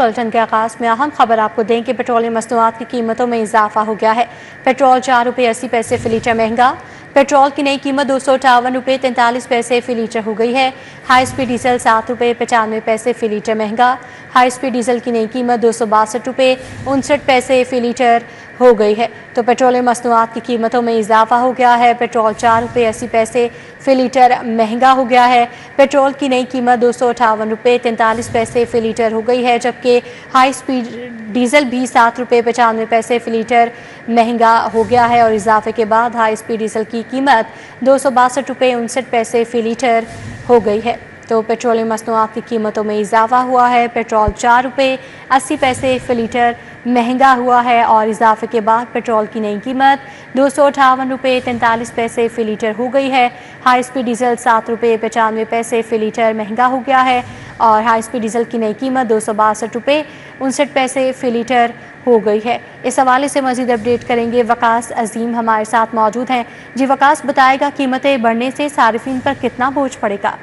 Bulletin के आगाज में अहम खबर आपको दें कि पेट्रोलियम मसनूआत की कीमतों में इजाफा हो गया है। पेट्रोल 4 रुपये 80 पैसे फी लीटर महंगा। पेट्रोल की नई कीमत 258 रुपये 43 पैसे फी लीटर हो गई है। हाई स्पीड डीजल 7 रुपये 95 पैसे फी लीटर महंगा। हाई स्पीड डीजल की नई कीमत 262 रुपये 59 पैसे फी लीटर हो गई है। तो पेट्रोलियम मसनूआत की कीमतों में इजाफा हो गया है। पेट्रोल 4 रुपये 80 पैसे फी लीटर महंगा हो गया है। पेट्रोल की नई कीमत 258 रुपये 43 पैसे फी लीटर हो गई है, जबकि हाई स्पीड डीजल भी 7 रुपये 95 पैसे फी लीटर महंगा हो गया है और इजाफे के बाद हाई स्पीड डीजल की कीमत 262 रुपये 59 पैसे फी लीटर हो गई है। तो पेट्रोलियम मसनूआत की कीमतों में इजाफा हुआ है। पेट्रोल 4 रुपये 80 पैसे फी लीटर महंगा हुआ है और इजाफे के बाद पेट्रोल की नई कीमत 258 रुपये 43 पैसे फी लीटर हो गई है। हाई स्पीड डीजल 7 रुपये 95 पैसे फी लीटर महंगा हो गया है और हाई स्पीड डीजल की नई कीमत 262 रुपये 59 पैसे फी लीटर हो गई है। इस हवाले से मजीद अपडेट करेंगे वकास अजीम हमारे साथ मौजूद हैं। जी वकास, बताएगा कीमतें बढ़ने से सारिफिन पर कितना बोझ पड़ेगा?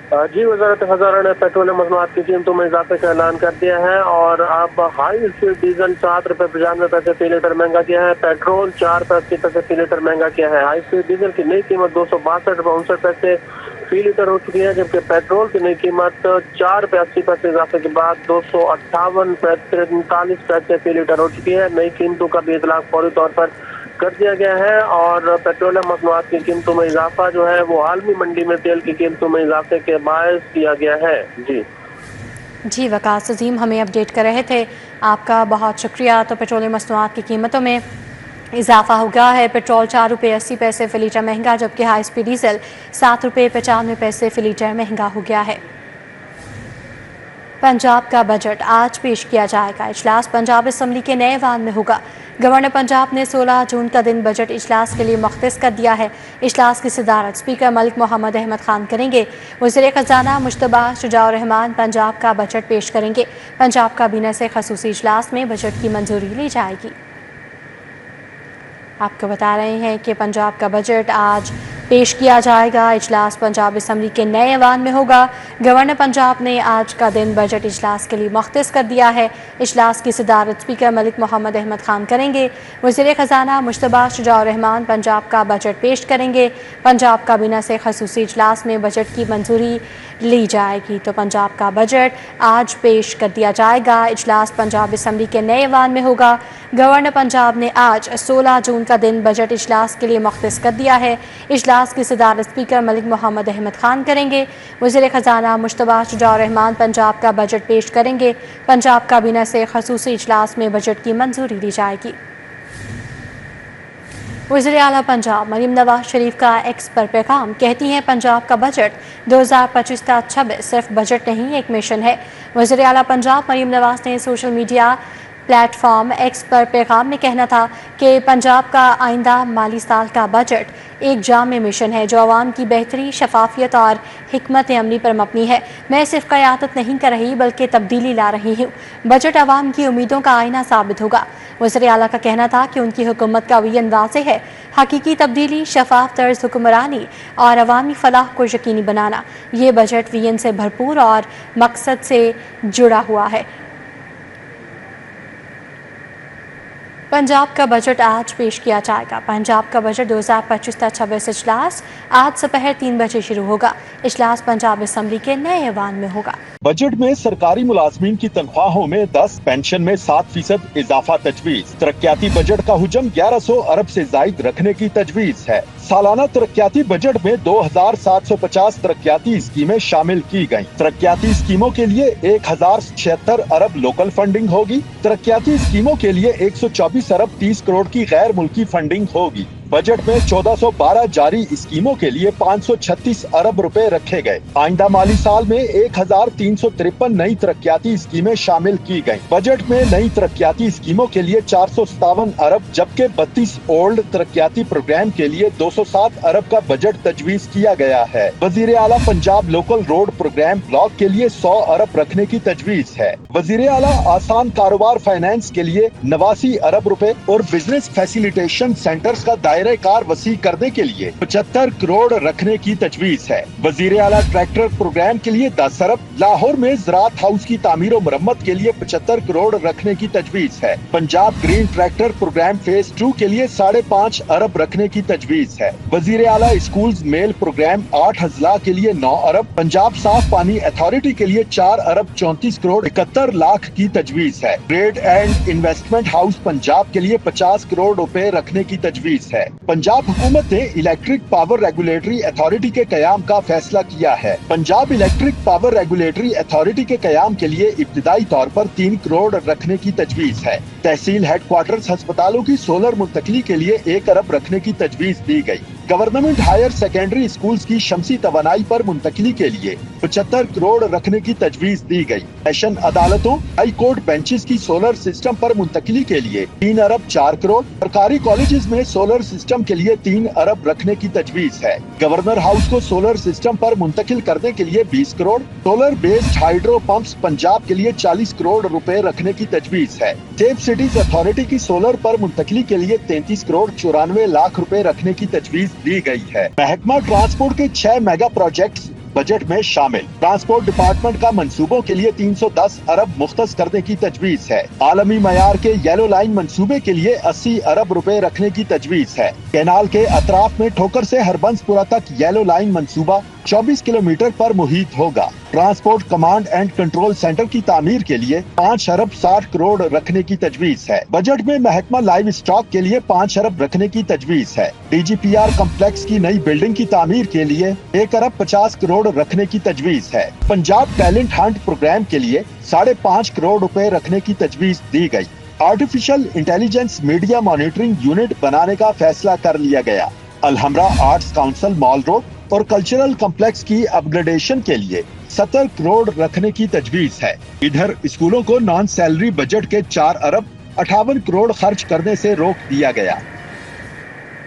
जी, वज़ारत ख़ज़ाना ने पेट्रोलियम मसनूआत की कीमतों में इजाफे का ऐलान कर दिया है और अब हाई स्पीड डीजल 7 रुपये 95 पैसे फी लीटर महंगा किया है। पेट्रोल 4 रुपये 80 पैसे फी लीटर महंगा किया है। हाई स्पीड डीजल की नई कीमत 262 रुपये 59 पैसे फी लीटर हो चुकी है, जबकि पेट्रोल की नई कीमत 4 रुपये 80 पैसे इजाफे के बाद 258 रुपये 43 पैसे फी लीटर हो चुकी है। नई कीमतों का भी इतलाक फौरी तौर पर कर दिया गया है और पेट्रोलियम मसनूआत की कीमतों में इजाफा जो है वो आलमी मंडी में तेल की कीमतों में इजाफे के बायस किया गया है। जी वकास अजीम हमें अपडेट कर रहे थे, आपका बहुत शुक्रिया। तो पेट्रोलियम मसनूआत की कीमतों में इजाफा हो गया है। पेट्रोल 4 रुपये 80 पैसे फी लीटर महंगा, जबकि हाई स्पीड डीजल 7 रुपये 95 पैसे फी लीटर महंगा हो गया है। पंजाब का बजट आज पेश किया जाएगा। इजलास पंजाब असम्बली के नए ऐवान में होगा। गवर्नर पंजाब ने 16 जून का दिन बजट इजलास के लिए मुख्तस कर दिया है। इजलास की सदारत स्पीकर मलिक मोहम्मद अहमद खान करेंगे। वज़ीर ख़जाना मुश्तबा शुजाउर रहमान पंजाब का बजट पेश करेंगे। पंजाब काबीना से खसूसी इजलास में बजट की मंजूरी ली जाएगी। आपको बता रहे हैं कि पंजाब का बजट आज पेश किया जाएगा। इजलास पंजाब असम्बली के नए ऐवान में होगा। गवर्नर पंजाब ने आज का दिन बजट इजलास के लिए मुख्तस कर दिया है। इजलास की सदारत स्पीकर मलिक मोहम्मद अहमद खान करेंगे। वज़ीर ख़जाना मुश्तबा शुजाउर रहमान पंजाब का बजट पेश करेंगे। पंजाब काबीना से खसूसी इजलास में बजट की मंजूरी ली जाएगी। तो पंजाब का बजट आज पेश कर दिया जाएगा। इजलास पंजाब असम्बली के नए ऐवान में होगा। गवर्नर पंजाब ने आज 16 जून का दिन बजट इजलास के लिए मुख्तस कर दिया है। इजलास की सदारत स्पीकर मलिक मोहम्मद अहमद खान करेंगे। वज़ीर ख़जाना मुश्तबा शुजाउर रहमान पंजाब का बजट पेश करेंगे। पंजाब काबीना से खसूसी इजलास में बजट की मंजूरी दी जाएगी। वज़ीर आला पंजाब मरीम नवाज शरीफ का एक्स पर पैगाम, कहती हैं पंजाब का बजट 2025-26 सिर्फ बजट नहीं, एक मिशन है। वज़ीर आला पंजाब मरीम नवाज ने सोशल मीडिया प्लेटफॉर्म एक्स पर पैगाम में कहना था कि पंजाब का आइंदा माली साल का बजट एक जामे मिशन है जो आवाम की बेहतरी, शफाफियत और हिकमत अमली पर मबनी है। मैं सिर्फ क़यादत नहीं कर रही बल्कि तब्दीली ला रही हूँ। बजट आवाम की उम्मीदों का आईना साबित होगा। वज़ीर आला का कहना था कि उनकी हुकूमत का विज़न वाज़ेह है, हकीकी तब्दीली, शफाफ तर्ज हुक्मरानी और अवामी फलाह को यकीनी बनाना। ये बजट विज़न से भरपूर और मकसद से जुड़ा हुआ है। पंजाब का बजट आज पेश किया जाएगा। पंजाब का बजट 2025-26 इजलास आज दोपहर 3 बजे शुरू होगा। इजलास पंजाब असम्बली के नए ऐवान में होगा। बजट में सरकारी मुलाजमीन की तनख्वाहों में 10, पेंशन में 7% इजाफा तजवीज। तरक्याती बजट का हुजम 1100 अरब से जायद रखने की तजवीज है। सालाना तरक्याती बजट में 2750 तरक्याती स्कीमें शामिल की गयी। तरक्याती स्कीमों के लिए 1076 अरब लोकल फंडिंग होगी। तरक्याती स्कीमों के लिए 124 अरब 30 करोड़ की गैर मुल्की फंडिंग होगी। बजट में 1412 जारी स्कीमों के लिए 536 अरब रुपए रखे गए। आइंदा माली साल में 1353 नई तरक्याती स्कीमें शामिल की गयी। बजट में नई तरक्याती स्कीमों के लिए 457 अरब जबकि 32 ओल्ड तरक्याती प्रोग्राम के लिए 207 अरब का बजट तजवीज किया गया है। वजीर आला Punjab local road program block के लिए 100 अरब रखने की तजवीज है। वजीर आला आसान कारोबार फाइनेंस के लिए 89 अरब रुपए और बिजनेस फैसिलिटेशन सेंटर्स का दायरे कार वसी करने के लिए 75 करोड़ रखने की तजवीज है। वजीर आला ट्रैक्टर प्रोग्राम के लिए 10 अरब, लाहौर में ज़राअत हाउस की तामीर और मरम्मत के लिए 75 करोड़ रखने की तजवीज है। Punjab green tractor program phase 2 के लिए 5.5 अरब रखने की तजवीज है। वजीर आला स्कूल्स मेल प्रोग्राम 8 अजला के लिए 9 अरब, पंजाब साफ पानी अथॉरिटी के लिए 4 अरब 34 करोड़ 71 लाख की तजवीज है। Trade and investment house Punjab के लिए 50 करोड़ रुपए रखने की तजवीज है। पंजाब हुकूमत ने इलेक्ट्रिक पावर रेगुलेटरी अथॉरिटी के कयाम का फैसला किया है। Punjab electric power regulatory authority के कयाम के लिए इब्तिदाई तौर पर 3 करोड़ रखने की तजवीज है। तहसील हेडक्वार्टर्स अस्पतालों की सोलर मुंतकली के लिए 1 अरब रखने की तजवीज दी गई। गवर्नमेंट हायर सेकेंडरी स्कूल्स की शमसी तवानाई पर मुंतकली के लिए 75 करोड़ रखने की तजवीज दी गई। सेशन अदालतों, हाई कोर्ट बेंचेस की सोलर सिस्टम पर मुंतकली के लिए 3 अरब 4 करोड़, सरकारी कॉलेजेस में सोलर सिस्टम के लिए 3 अरब रखने की तजवीज है। गवर्नर हाउस को सोलर सिस्टम पर मुंतकिल करने के लिए 20 crore, solar based hydro pumps Punjab के लिए 40 करोड़ रुपए रखने की तजवीज है। सेफ सिटीज अथॉरिटी की सोलर पर मुंतकली के लिए 33 करोड़ 94 लाख रुपए रखने की तजवीज दी गई है। महकमा ट्रांसपोर्ट के 6 मेगा प्रोजेक्ट्स बजट में शामिल। ट्रांसपोर्ट डिपार्टमेंट का मंसूबों के लिए 310 अरब मुख्तस करने की तजवीज है। आलमी मयार के येलो लाइन मंसूबे के लिए 80 अरब रुपए रखने की तजवीज है। कैनाल के अतराफ में ठोकर से हरबंसपुरा तक येलो लाइन मंसूबा 24 किलोमीटर पर मुहित होगा। Transport command and control centre की तामीर के लिए 5 अरब 60 करोड़ रखने की तजवीज है। बजट में महकमा लाइव स्टॉक के लिए 5 अरब रखने की तजवीज है। DGPR कम्प्लेक्स की नई बिल्डिंग की तामीर के लिए 1 अरब 50 करोड़ रखने की तजवीज है। पंजाब टैलेंट हंट प्रोग्राम के लिए 5.5 करोड़ रुपए रखने की तजवीज दी गई। Artificial intelligence media monitoring unit बनाने का फैसला कर लिया गया। Alhamra arts council mall road और कल्चरल कम्प्लेक्स की अपग्रेडेशन के लिए 70 करोड़ रखने की तजवीज है। इधर स्कूलों को नॉन सैलरी बजट के 4 अरब 58 करोड़ खर्च करने से रोक दिया गया।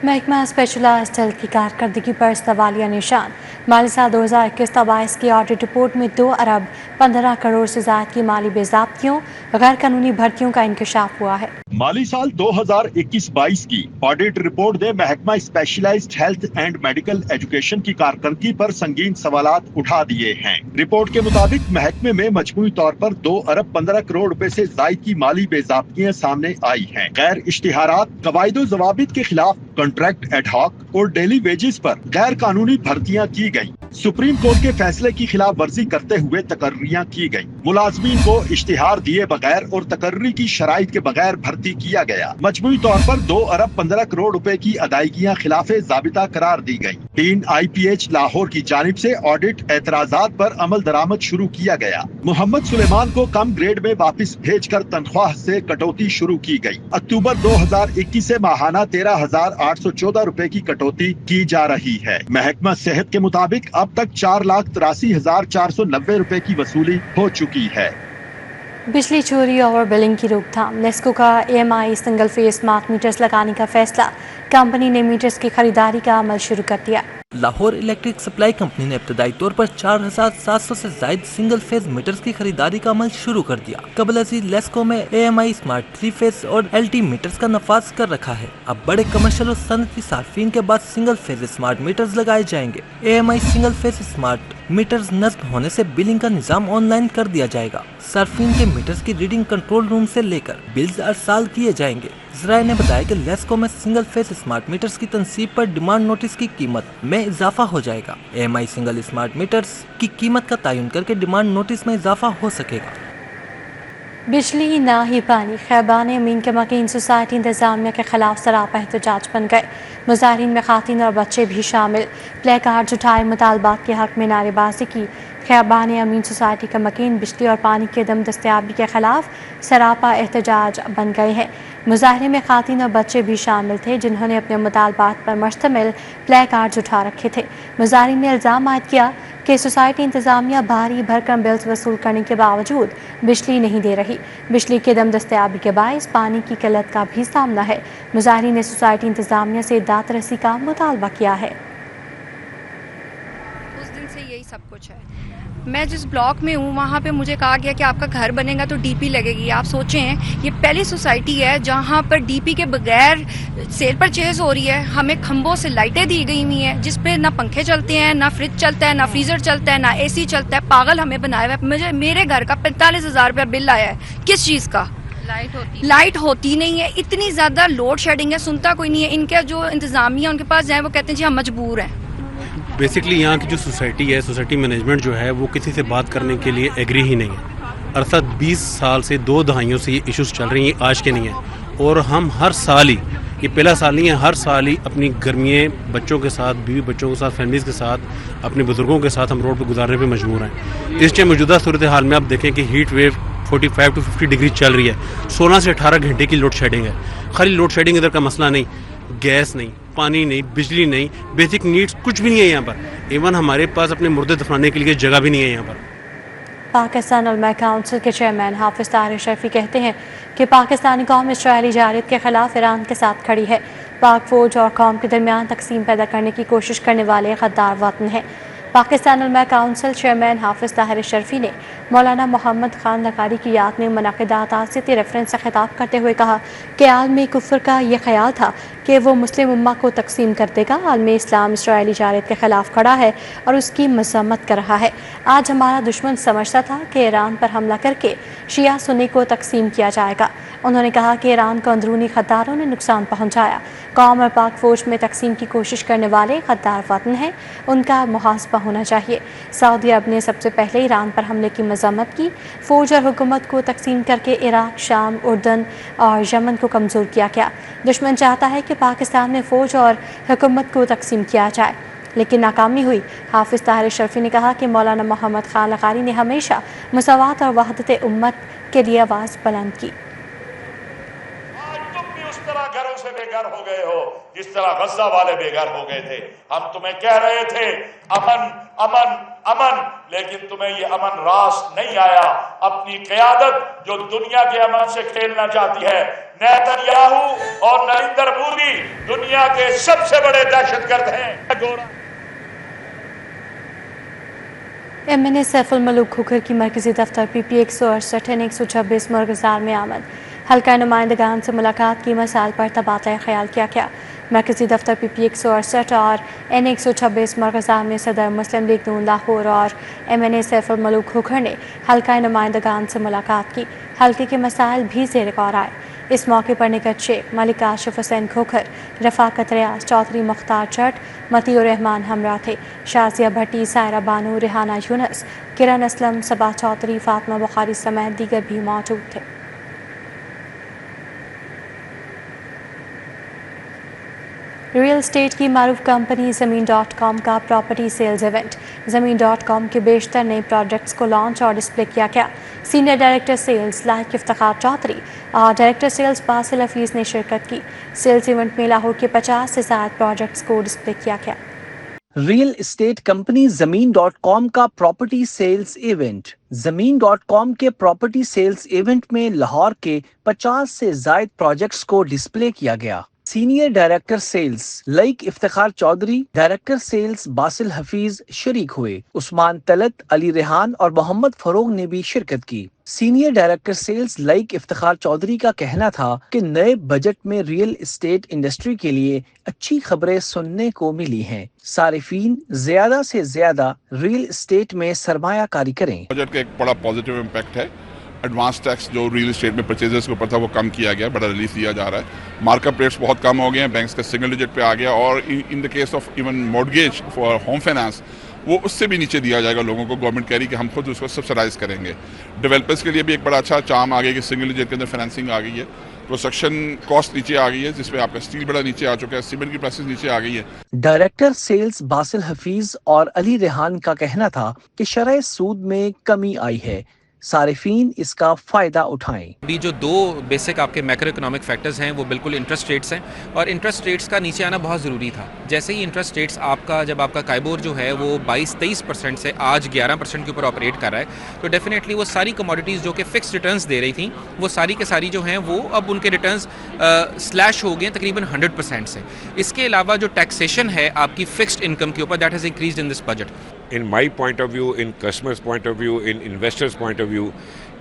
महकमा स्पेशलाइज्ड हेल्थ की कारकर्दगी पर सवालिया निशान। माली साल 2021-22 की ऑडिट रिपोर्ट में 2 अरब 15 करोड़ से ज्यादा की माली बेज़ाब्तियों, गैर कानूनी भर्तियों का इंकशाफ हुआ है। माली साल 2021-22 की ऑडिट रिपोर्ट ने महकमा specialized health and medical education की कारकर्दगी पर संगीन सवालात उठा दिए हैं। रिपोर्ट के मुताबिक महकमे में मजमूई तौर पर 2 अरब 15 करोड़ रुपए से जायद की माली बेज़ाब्तियां सामने आई हैं। गैर इश्तिहारात, कवायदो ज़वाबित के खिलाफ कॉन्ट्रैक्ट एडहॉक और डेली वेजेस पर गैर कानूनी भर्तियां की गयी। सुप्रीम कोर्ट के फैसले की खिलाफ वर्जी करते हुए तकर्रियां की गयी। मुलाजमीन को इश्तिहार दिए बगैर और तकर्री की शराइत के बगैर भर्ती किया गया। मजमूई तौर पर 2 अरब 15 करोड़ रुपए की अदायगियां खिलाफे ज़ाबिता करार दी गयी। 3 IPH लाहौर की जानिब से ऑडिट एतराजात पर अमल दरामद शुरू किया गया। मोहम्मद सुलेमान को कम ग्रेड में वापस भेजकर तनख्वाह से कटौती शुरू की गयी। अक्टूबर 2021 से माहाना 13,814 रुपए की कटौती की जा रही है। महकमा सेहत के मुताबिक अब तक 4,83,490 रुपए की वसूली हो चुकी है। बिजली चोरी और बिलिंग की रोकथाम। नेस्को का EMI single phase smart metres लगाने का फैसला। कंपनी ने मीटर्स की खरीदारी का अमल शुरू कर दिया। लाहौर इलेक्ट्रिक सप्लाई कंपनी ने इब्तदाई तौर पर 4,700 से जायद सिंगल फेज मीटर्स की खरीदारी का अमल शुरू कर दिया। कबल अजीज लेस्को में EMI स्मार्ट 3 फेज और LT मीटर्स का नफाज कर रखा है। अब बड़े कमर्शियल और सनती सार्फिन के बाद सिंगल फेज स्मार्ट मीटर्स लगाए जाएंगे। EMI single phase smart meters नस्ब होने से बिलिंग का निजाम ऑनलाइन कर दिया जाएगा। सार्फिन के मीटर्स की रीडिंग कंट्रोल रूम से लेकर बिल्स अरसाल किए जाएंगे। ज़राए ने बताया कि लेस्को में सिंगल फेज स्मार्ट मीटर्स की तनसीब पर डिमांड नोटिस की कीमत में इजाफा हो जाएगा। EMI सिंगल स्मार्ट मीटर्स की कीमत का तयन करके डिमांड नोटिस में इजाफा हो सकेगा। बिजली ना ही पानी। खैबान अमीन के मकीन सोसाइटी इंतजामिया के खिलाफ सरापा एहतजाज बन गए। मुजाहिरीन में खातिन और बच्चे भी शामिल। प्ले कार्ड उठाए, मुतालबात के हक में नारेबाजी की। खैबान अमीन सोसाइटी का मकीन बिजली और पानी की अदम दस्तयाबी के खिलाफ सरापा एहतजाज बन गए हैं। मुजाहरे में खातिन और बच्चे भी शामिल थे जिन्होंने अपने मुतालबात पर मुश्तमिल प्ले कार्ड्स उठा रखे थे। मुजाहिरीन ने इल्ज़ाम आयद किया कि सोसाइटी इंतजामिया भारी भरकम बिल्स वसूल करने के बावजूद बिजली नहीं दे रही। बिजली के दम दस्तयाबी के बायस पानी की किल्लत का भी सामना है। मुजाहिरीन ने सोसाइटी इंतजामिया से दात रसी का मुतालबा किया है। उस दिन से यही सब कुछ है। میں جس بلاک میں ہوں وہاں پہ مجھے کہا گیا کہ آپ کا گھر بنے گا تو ڈی پی لگے گی. آپ سوچیں یہ پہلی سوسائٹی ہے جہاں پر ڈی پی کے بغیر سیل پرچیز ہو رہی ہے. ہمیں کھمبوں سے لائٹیں دی گئی ہوئی ہیں جس پہ نہ پنکھے چلتے ہیں, نہ فریج چلتا ہے, نہ فریزر چلتا ہے, نہ اے سی چلتا ہے. پاگل ہمیں بنایا ہوا ہے. میرے گھر کا 45,000 روپیہ بل آیا ہے. کس چیز کا؟ لائٹ ہوتی نہیں ہے. اتنی زیادہ لوڈ شیڈنگ ہے, سنتا کوئی نہیں ہے. ان کے جو انتظامیہ ان کے پاس جائیں وہ کہتے ہیں جی ہم مجبور ہیں. بیسکلی یہاں کی جو سوسائٹی ہے, سوسائٹی مینجمنٹ جو ہے وہ کسی سے بات کرنے کے لیے ایگری ہی نہیں ہے. عرصہ 20 سال سے 2 دہائیوں سے یہ ایشوز چل رہی ہیں, آج کے نہیں ہیں. اور ہم ہر سال ہی, یہ پہلا سال نہیں ہے, ہر سال ہی اپنی گرمیاں بچوں کے ساتھ, بیوی بچوں کے ساتھ, فیملیز کے ساتھ, اپنے بزرگوں کے ساتھ ہم روڈ پہ گزارنے پہ مجبور ہیں. اس ٹائم موجودہ صورتحال میں آپ دیکھیں کہ ہیٹ ویو 45 to 50 ڈگری چل رہی ہے. 16 سے 18 گھنٹے کی لوڈ شیڈنگ ہے. خالی لوڈ شیڈنگ ادھر کا مسئلہ نہیں, گیس نہیں, پانی نہیں, بجلی نہیں, بیسک نیڈس کچھ بھی نہیں ہے یہاں پر. ایون ہمارے پاس اپنے مردے دفنانے کے لیے جگہ بھی نہیں ہے یہاں پر. پاکستان علماء کونسل کے چیئرمین حافظ طاہر شرفی کہتے ہیں کہ پاکستانی قوم اسرائیلی جارحیت کے خلاف ایران کے ساتھ کھڑی ہے. پاک فوج اور قوم کے درمیان تقسیم پیدا کرنے کی کوشش کرنے والے غدار وطن ہیں. پاکستان علماء کونسل چیئرمین حافظ طاہر شرفی نے مولانا محمد خان لغاری کی یاد میں منعقدہ تعزیتی ریفرنس سے خطاب کرتے ہوئے کہا کہ عالمی کفر کا یہ خیال تھا کہ وہ مسلم امہ کو تقسیم کر دے گا. عالمی اسلام اسرائیلی جارحیت کے خلاف کھڑا ہے اور اس کی مذمت کر رہا ہے. آج ہمارا دشمن سمجھتا تھا کہ ایران پر حملہ کر کے شیعہ سنی کو تقسیم کیا جائے گا. انہوں نے کہا کہ ایران کو اندرونی غداروں نے نقصان پہنچایا. قوم اور پاک فوج میں تقسیم کی کوشش کرنے والے غدار وطن ہیں, ان کا محاسبہ ہونا چاہیے. سعودی عرب نے سب سے پہلے ایران پر حملے کی مذمت کی. فوج اور حکومت کو تقسیم کر کے عراق, شام, اردن اور یمن کو کمزور کیا گیا. دشمن چاہتا ہے کہ پاکستان میں فوج اور حکومت کو تقسیم کیا جائے, لیکن ناکامی ہوئی. حافظ طاہر شرفی نے کہا کہ مولانا محمد خان لغاری نے ہمیشہ مساوات اور وحدت امت کے لیے آواز بلند کی. گھروں سے بے گھر ہو گئے ہو جس طرح غزہ والے بے گھر ہو گئے تھے. ہم تمہیں کہہ رہے تھے امن امن امن, لیکن تمہیں یہ امن راست نہیں آیا. اپنی قیادت جو دنیا کے امن سے کھیلنا چاہتی ہے, نیتن یاہو اور نریندر مودی دنیا کے سب سے بڑے دہشت گرد ہیں. MNA سیف الملوک کھوکھر کی مرکزی دفتر PP 168 126 مرغزار میں آمد. حلقہ نمائندگان سے ملاقات کی مسائل پر تبادلہ خیال کیا گیا. مرکزی دفتر PP 168 اور N 126 مرغزار میں صدر مسلم لیگ نون لاہور اور MNA سیف الملوک کھوکھر نے حلقہ نمائندگان سے ملاقات کی. حلقے کے مسائل بھی زیر غور آئے. اس موقع پر نگہت شیخ, ملک آصف حسین کھوکھر, رفاقت ریاض, چودھری مختار چٹ, متی الرحمان ہمراہ تھے. شازیہ بھٹی, سائرہ بانو, ریحانہ یونس, کرن اسلم, صبا چودھری, فاطمہ بخاری سمیت دیگر بھی موجود تھے. ریئل اسٹیٹ کی معروف کمپنی زمین.com کا پراپرٹی سیلز ایونٹ. زمین.com کے بیشتر نئے پروڈکٹس کو لانچ اور ڈسپلے کیا گیا. سینئر ڈائریکٹر سیلز لائق افتخار چودھری اور ڈائریکٹر سیلز باسل حفیظ نے شرکت کی. سیلز ایونٹ میں لاہور کے 50 سے زائد پروڈکٹس کو ڈسپلے کیا گیا. ریئل اسٹیٹ کمپنی زمین.com کا پراپرٹی سیلز ایونٹ. زمین.com کے پراپرٹی سیلز ایونٹ میں لاہور کے 50 سے زائد پروجیکٹس کو ڈسپلے کیا گیا. سینئر ڈائریکٹر سیلز لائق افتخار چودھری, ڈائریکٹر سیلز باسل حفیظ شریک ہوئے. عثمان طلعت, علی ریحان اور محمد فروغ نے بھی شرکت کی. سینئر ڈائریکٹر سیلز لائق افتخار چودھری کا کہنا تھا کہ نئے بجٹ میں ریئل اسٹیٹ انڈسٹری کے لیے اچھی خبریں سننے کو ملی ہیں. صارفین زیادہ سے زیادہ ریئل اسٹیٹ میں سرمایہ کاری کریں. بجٹ کا ایک بڑا پازیٹیو امپیکٹ ہے. ایڈوانس ٹیکس جو ریئل اسٹیٹ میں پرچیزز کے اوپر تھا وہ کم کیا گیا, بڑا ریلیف دیا جا رہا ہے. مارک اپ ریٹس بہت کم ہو گئے ہیں, بینکس کا سنگل ڈیجٹ پہ آ گیا, اور in the case of even mortgage for home finance وہ اس سے بھی نیچے دیا جائے گا لوگوں کو. گورنمنٹ کہہ رہی کہ ہم خود اس کو سبسڈائز کریں گے. ڈیولپرز کے لیے بھی ایک بڑا اچھا چام آ گیا کہ سنگل ڈیجٹ کے اندر فائنانسنگ آ گئی ہے. پروسیکشن کاسٹ نیچے آ گئی ہے, جس میں آپ کا اسٹیل بڑا نیچے آ چکا ہے, سیمنٹ کی پرائسز نیچے آ گئی ہے. ڈائریکٹر سیلز باسل حفیظ اور علی ریحان کا کہنا تھا کہ شرح سود میں کمی آئی ہے. صارفین اس کا فائدہ اٹھائیں. ابھی جو 2 بیسک آپ کے میکرو اکنامک فیکٹرز ہیں وہ بالکل انٹرسٹ ریٹس ہیں, اور انٹرسٹ ریٹس کا نیچے آنا بہت ضروری تھا. جیسے ہی انٹرسٹ ریٹس آپ کا, جب آپ کا کائبور جو ہے وہ 22-23% سے آج 11% کے اوپر آپریٹ کر رہا ہے, تو ڈیفینیٹلی وہ ساری کموڈیٹیز جو کہ فکس ریٹرنز دے رہی تھیں وہ ساری کے ساری جو ہیں وہ اب ان کے ریٹرنز سلیش ہو گئے تقریباً 100% سے. اس کے علاوہ جو ٹیکسیشن ہے آپ کی فکسڈ انکم کے اوپر, that has increased in this budget. in my point of view, in customers' point of view, in investors' point of view,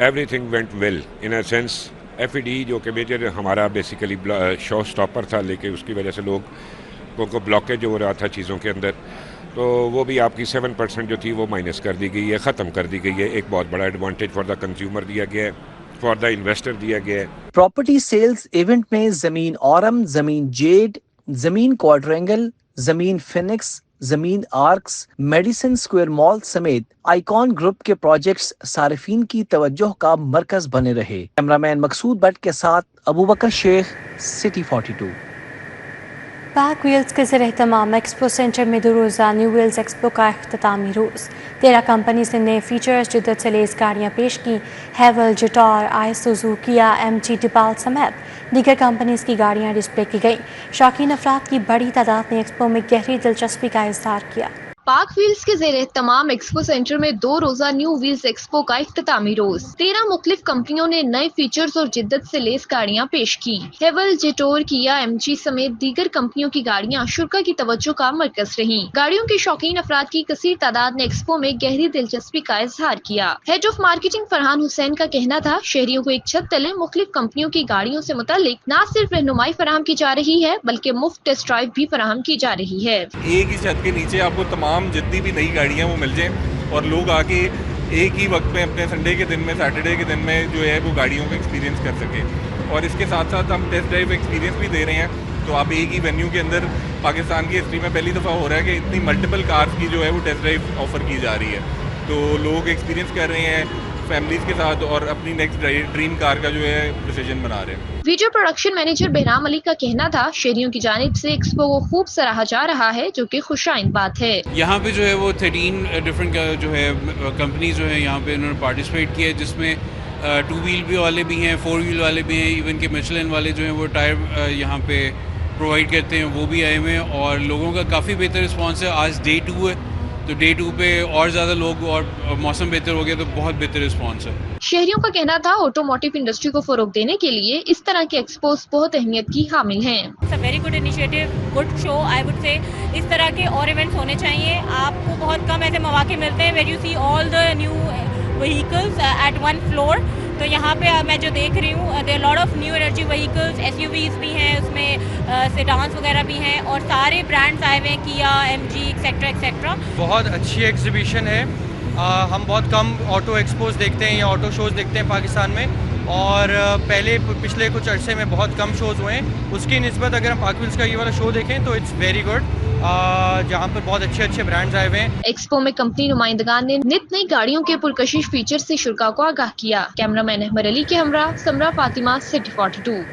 everything went well. In a sense, FED जो कि major हमारा basically show stopper था, लेकिन उसकी वजह से लोगों को ब्लॉकेज हो रहा था चीज़ों के अंदर, तो वो भी आपकी 7% जो थी वो माइनस कर दी गई है, ख़त्म कर दी गई है. एक बहुत बड़ा एडवांटेज फॉर द कंज्यूमर दिया गया है, फॉर द इन्वेस्टर दिया गया है. प्रॉपर्टी सेल्स इवेंट में जमीन औरम, जमीन जेड, जमीन क्वाड्रेंगल, जमीन फिनिक्स, जमीन आर्क्स, मेडिसन स्क्वायर मॉल समेत आइकॉन ग्रुप के प्रोजेक्ट्स सारिफीन की तवज्जो का मरकज बने रहे. कैमरामैन मकसूद भट्ट के साथ अबू बकर शेख, सिटी 42. पाक व्हील्स के ज़रिए तमाम एक्सपो सेंटर में 2 रोज़ा न्यू व्हील्स एक्सपो का इख्तितामी रोज़. 13 कंपनीज ने नए फीचर्स जिद्दत से लेस गाड़ियाँ पेश की. हैवल, जटॉर, आइसुज़ू, किया, MG, डिपाल समेत दीगर कंपनीज की गाड़ियाँ डिस्प्ले की गई. शौकीन अफराद की बड़ी तादाद ने एक्सपो में गहरी दिलचस्पी का इज़हार किया. पाक व्हील्स के ज़रिए तमाम एक्सपो सेंटर में 2 रोज़ा न्यू व्हील्स एक्सपो का इख्तितामी रोज. 13 मुख्तलिफ कंपनियों ने नए फीचर्स और जिद्दत से लेस गाड़ियाँ पेश की. हेवल, जेटोर, किया, MG समेत दीगर कंपनियों की गाड़ियाँ शुरा की तवज्जो का मरकज रही. गाड़ियों के शौकीन अफराद की कसीर तादाद ने एक्सपो में गहरी दिलचस्पी का इजहार किया. Head of marketing Farhan Hussain का कहना था, शहरियों को एक छत तले मुख्तलिफ कंपनियों की गाड़ियों से मुतालिक न सिर्फ रहनुमाई फराहम की जा रही है, बल्कि मुफ्त टेस्ट ड्राइव भी फराहम की जा रही है. एक ही छत के नीचे आपको तमाम जितनी भी नई गाड़ियाँ वो मिल जाएं और लोग आके एक ही वक्त में अपने संडे के दिन में, सैटरडे के दिन में जो है वो गाड़ियों का एक्सपीरियंस कर सकें. और इसके साथ साथ हम टेस्ट ड्राइव एक्सपीरियंस भी दे रहे हैं. तो आप एक ही वेन्यू के अंदर पाकिस्तान की हिस्ट्री में पहली दफ़ा हो रहा है कि इतनी मल्टीपल कार्स की जो है वो टेस्ट ड्राइव ऑफर की जा रही है. तो लोग एक्सपीरियंस कर रहे हैं फैमिलीज के साथ और अपनी नेक्स्ट ड्रीम कार का जो है डिसीजन बना रहे हैं. Video production manager Bahram Ali का कहना था, शहरियों की जानिब से एक्सपो को खूब सराहा जा रहा है, जो कि खुशाइन बात है. यहाँ पे जो है वो 13 डिफरेंट जो है कंपनी जो है यहाँ पे उन्होंने पार्टिसिपेट किया है, जिसमें 2 व्हील भी वाले भी हैं, 4 व्हील वाले भी हैं, इवन के मिशेलिन वाले जो हैं वो टायर यहाँ पे प्रोवाइड करते हैं, वो भी आए हुए हैं और लोगों का काफ़ी बेहतर रिस्पॉन्स है. आज डे 2 है तो डे 2 पे और ज़्यादा लोग और मौसम बेहतर हो गया तो बहुत बेहतर रिस्पॉन्स है. शहरियों का कहना था, ऑटोमोटिव इंडस्ट्री को फरोग देने के लिए इस तरह के एक्सपोज बहुत अहमियत की हामिल हैं. It's a very good initiative, good show I would say. इस तरह के और इवेंट्स होने चाहिए. आपको बहुत कम ऐसे मौके मिलते हैं where you see all the new vehicles at one floor. तो यहाँ पे मैं जो देख रही हूँ, there lot of new energy vehicles, SUVs भी हैं, उसमें सेडान्स वगैरह भी हैं और सारे ब्रांड्स आए हुए हैं, किया, MG एक्सेट्रा एक्सेट्रा. बहुत अच्छी एग्जीबिशन है. हम बहुत कम ऑटो एक्सपोज देखते हैं या ऑटो शोज़ देखते हैं पाकिस्तान में, और पिछले कुछ अरसे में बहुत कम शोज़ हुए हैं. उसकी निस्बत अगर हम पाक व्हील्स का ये वाला शो देखें तो इट्स वेरी गुड, जहाँ पर बहुत अच्छे अच्छे ब्रांड्स आए हुए हैं. एक्सपो में कंपनी नुमाइंदगान ने नित नई गाड़ियों के पुरकशिश फीचर से शुरा को आगाह किया. कैमरामैन अहमद अली के हमरा समरा फातिमा, सिटी 42.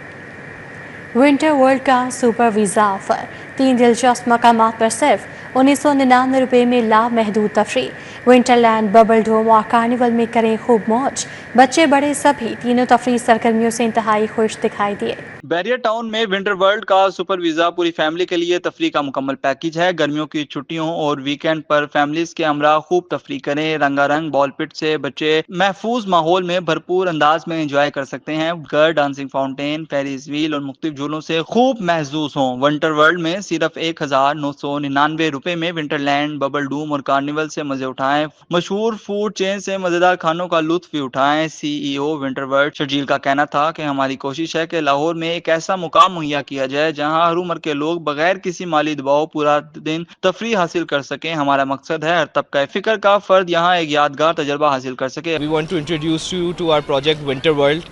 विंटर वर्ल्ड का सुपर वीज़ा ऑफर. 3 दिलचस्प मकामात पर सिर्फ 1999 रुपये में लामहदूद तफरी. विंटरलैंड, बबल डोम और कार्निवल में करें खूब मौज. बच्चे बड़े सभी तीनों तफरी सरगर्मियों से इंतहाई खुश दिखाई दिए. बैरियर टाउन में विंटर वर्ल्ड का सुपर वीज़ा पूरी फैमिली के लिए तफरी का मुकम्मल पैकेज है. गर्मियों की छुट्टियों और वीकेंड पर फैमिलीज के हमरा खूब तफरी करें. रंगारंग बॉल पिट से बच्चे महफूज माहौल में भरपूर अंदाज में एंजॉय कर सकते हैं. घर, डांसिंग फाउंटेन, फेरिस व्हील और मुख्तलिफ झूलों से खूब महसूस हों. विंटर वर्ल्ड में सिर्फ 1999 रुपए में विंटरलैंड, बबल डूम और कार्निवल से मजे उठाएं. मशहूर फूड चेन से मजेदार खानों का लुत्फ भी उठाएं. CEO विंटर वर्ल्ड शर्जील का कहना था कि हमारी कोशिश है कि लाहौर में एक ऐसा मुकाम मुहैया किया जाए जहां हर उम्र के लोग बगैर किसी माली दबाव पूरा दिन तफरी हासिल कर सकें. हमारा मकसद है हर तबका फिक्र का फर्द यहां एक यादगार तजर्बा हासिल कर सके. We want to introduce you to our project winter world.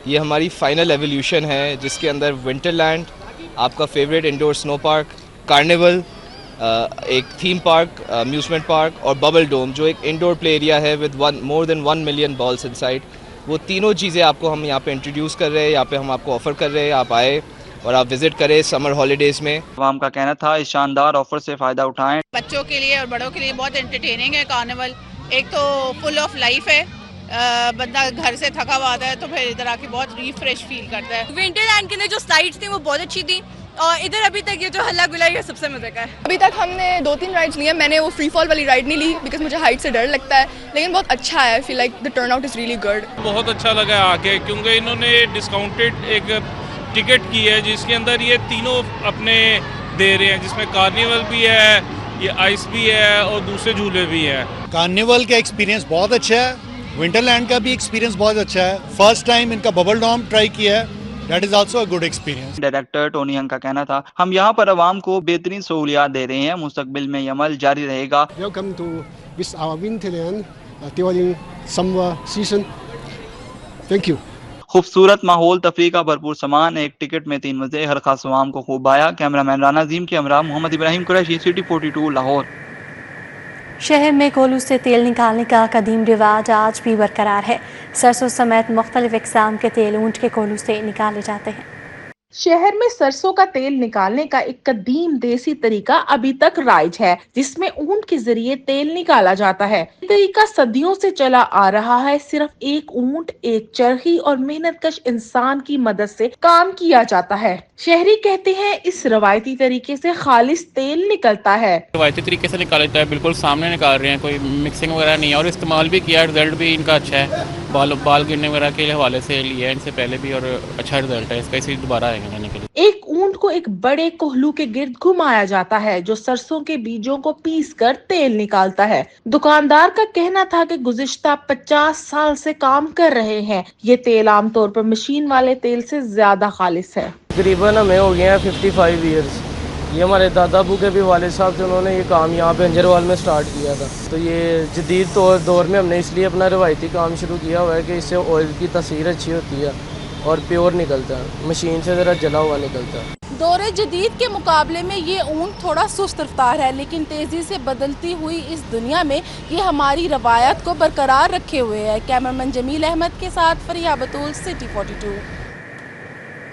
ये हमारी फाइनल एवोल्यूशन है, जिसके अंदर विंटरलैंड, आपका favourite indoor snow park, carnival, एक थीम पार्क, अम्यूजमेंट पार्क और बबल डोम जो एक इंडोर प्ले एरिया है with more than 1 million balls inside. वो तीनों चीज़ें आपको हम यहाँ पे इंट्रोड्यूस कर रहे हैं, यहाँ पे हम आपको ऑफ़र कर रहे हैं. आप आए और आप विजिट करें समर हॉलीडेज़ में. आवाम का कहना था इस शानदार ऑफर से फ़ायदा उठाएं. बच्चों के लिए और बड़ों के लिए बहुत एंटरटेनिंग है कार्निवल. एक तो फुल ऑफ लाइफ है, बंदा घर से थका हुआ आता है तो फिर इधर आके बहुत रिफ्रेश फील करता है. विंटरलैंड के अंदर जो स्लाइड्स थी वो बहुत अच्छी थी और इधर अभी तक ये जो हल्ला गुला ये सबसे मजे का है. अभी तक हमने 2-3 राइड्स ली हैं. मैंने वो फ्री फॉल वाली राइड नहीं ली बिकॉज मुझे हाइट से डर लगता है, लेकिन बहुत अच्छा है. I feel like the turn out is really good. बहुत अच्छा लगा आके, क्योंकि इन्होंने डिस्काउंटेड एक टिकट की है जिसके अंदर ये तीनों अपने दे रहे हैं, जिसमें कार्निवल भी है, یہ آئس بھی ہے اور دوسرے جھولے بھی ہیں. کارنیول کا ایکسپیرینس بہت اچھا ہے, ونٹر لینڈ کا بھی ایکسپیرینس بہت اچھا ہے. فرسٹ ٹائم ان کا ببل ڈوم ٹرائی کیا ہے, that is also a good experience. Director Tony Hung کا کہنا تھا, ہم یہاں پر عوام کو بہترین سہولیات دے رہے ہیں, مستقبل میں یہ عمل جاری رہے گا. Welcome to this our Winterland during summer season. Thank you. خوبصورت ماحول, تفریح کا بھرپور سامان, ایک ٹکٹ میں 3 مزے, ہر خاص عوام کو خوب آیا. کیمرامین رانا عظیم کے ہمراہ محمد ابراہیم قریشی, سٹی 42 لاہور. شہر میں کولو سے تیل نکالنے کا قدیم رواج آج بھی برقرار ہے. سرسوں سمیت مختلف اقسام کے تیل اونٹ کے کولو سے نکالے جاتے ہیں. شہر میں سرسوں کا تیل نکالنے کا ایک قدیم دیسی طریقہ ابھی تک رائج ہے, جس میں اونٹ کے ذریعے تیل نکالا جاتا ہے. یہ طریقہ صدیوں سے چلا آ رہا ہے. صرف ایک اونٹ, ایک چرخی اور محنت کش انسان کی مدد سے کام کیا جاتا ہے. شہری کہتے ہیں اس روایتی طریقے سے خالص تیل نکلتا ہے. روایتی طریقے سے نکالا جاتا ہے, بالکل سامنے نکال رہے ہیں, کوئی مکسنگ وغیرہ نہیں ہے, اور استعمال بھی کیا, رزلٹ بھی ان کا اچھا ہے. بال گرنے وغیرہ کے حوالے سے لیا ہے ان سے پہلے بھی, اور اچھا رزلٹ ہے اس کا, اسی دوبارہ آئے گا لینے کے لیے. ایک اونٹ کو ایک بڑے کوہلو کے گرد گھمایا جاتا ہے, جو سرسوں کے بیجوں کو پیس کر تیل نکالتا ہے. دکاندار کا کہنا تھا کہ گزشتہ 50 سال سے کام کر رہے ہیں. یہ تیل عام طور پر مشین والے تیل سے زیادہ خالص ہے. تقریباً ہمیں ہو گئے ہیں 55 ایئرز. یہ ہمارے دادا ابو کے بھی والد صاحب تھے, انہوں نے یہ کام یہاں پہ انجروال میں سٹارٹ کیا تھا. تو یہ جدید دور میں ہم نے اس لیے اپنا روایتی کام شروع کیا ہوا ہے کہ اس سے آئل کی تاثیر اچھی ہوتی ہے اور پیور نکلتا ہے, مشین سے ذرا جلا ہوا نکلتا ہے. دور جدید کے مقابلے میں یہ اونٹ تھوڑا سست رفتار ہے, لیکن تیزی سے بدلتی ہوئی اس دنیا میں یہ ہماری روایت کو برقرار رکھے ہوئے ہے. کیمرمین جمیل احمد کے ساتھ فریہ بطول, سٹی 42.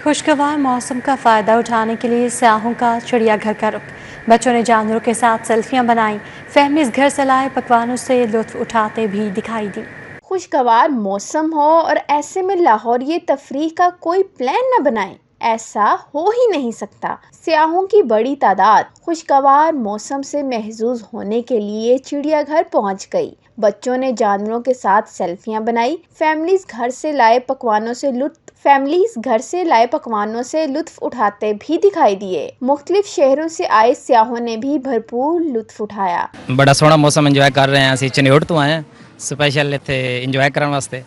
خوشگوار موسم کا فائدہ اٹھانے کے لیے سیاحوں کا چڑیا گھر کا رخ. بچوں نے جانوروں کے ساتھ سیلفیاں بنائیں. فیملیز گھر سے لائے پکوانوں سے لطف اٹھاتے بھی دکھائی دی. خوشگوار موسم ہو اور ایسے میں لاہور یہ تفریح کا کوئی پلان نہ بنائیں, ایسا ہو ہی نہیں سکتا. سیاحوں کی بڑی تعداد خوشگوار موسم سے محظوظ ہونے کے لیے چڑیا گھر پہنچ گئی. بچوں نے جانوروں کے ساتھ سیلفیاں بنائی. فیملیز گھر سے لائے پکوانوں سے لطف اٹھاتے بھی دکھائی دیے. مختلف شہروں سے آئے سیاحوں نے بھی بھرپور لطف اٹھایا. بڑا سونا موسم انجوائے کر رہے ہیں. اسی چنیوٹ تو آئے ہیں سپیشل اتنے انجوائے کرنے واسطے,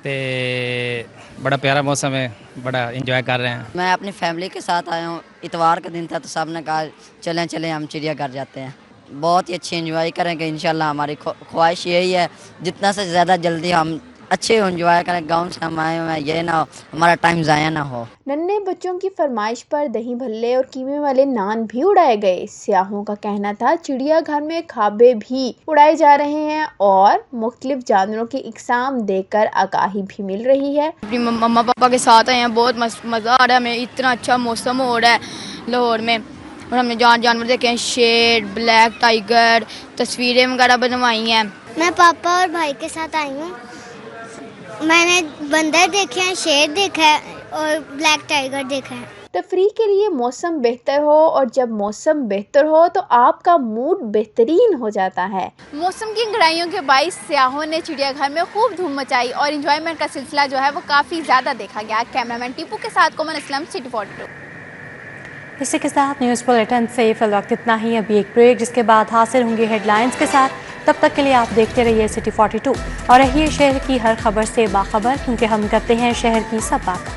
تے بڑا پیارا موسم ہے, بڑا انجوائے کر رہے ہیں. میں اپنی فیملی کے ساتھ آیا ہوں. اتوار کا دن تھا تو سب نے کہا چلیں ہم چڑیا گھر جاتے ہیں. بہت ہی اچھی انجوائے کریں گے انشاءاللہ. ہماری خواہش یہی ہے جتنا سے زیادہ جلدی ہم اچھے انجوائے کریں. گاؤں سے ہم آئے ہوئے, یہ نہ ہو ہمارا ٹائم ضائع نہ ہو. ننھے بچوں کی فرمائش پر دہی بھلے اور قیمے والے نان بھی اڑائے گئے. سیاحوں کا کہنا تھا چڑیا گھر میں کھابے بھی اڑائے جا رہے ہیں اور مختلف جانوروں کی اقسام دیکھ کر آگاہی بھی مل رہی ہے. اپنی مما پاپا کے ساتھ آئے ہیں, بہت مزہ آ رہا ہے. ہمیں اتنا اچھا موسم ہو رہا ہے لاہور میں, اور ہم نے جانور دیکھے ہیں, شیر, بلیک ٹائیگر, تصویریں وغیرہ بنوائی ہیں. میں پاپا اور بھائی کے ساتھ آئی ہوں. میں نے بندر دیکھے ہیں, شیر دیکھا ہے اور بلیک ٹائیگر دیکھا ہے. تفریح کے لیے موسم بہتر ہو, اور جب موسم بہتر ہو تو آپ کا موڈ بہترین ہو جاتا ہے. موسم کی انگڑائیوں کے باعث سیاحوں نے چڑیا گھر میں خوب دھوم مچائی اور انجوائمنٹ کا سلسلہ جو ہے وہ کافی زیادہ دیکھا گیا. کیمرامین ٹیپو کے ساتھ کومن اسلم, سٹی 42. اسی کے ساتھ نیوز بلیٹن سے فی الوقت اتنا ہی. ابھی ایک بریک, جس کے بعد حاصل ہوں گے ہیڈ لائنز کے ساتھ. تب تک کے لیے آپ دیکھتے رہیے سٹی 42 اور رہیے شہر کی ہر خبر سے باخبر, کیونکہ ہم کرتے ہیں شہر کی سب باتیں.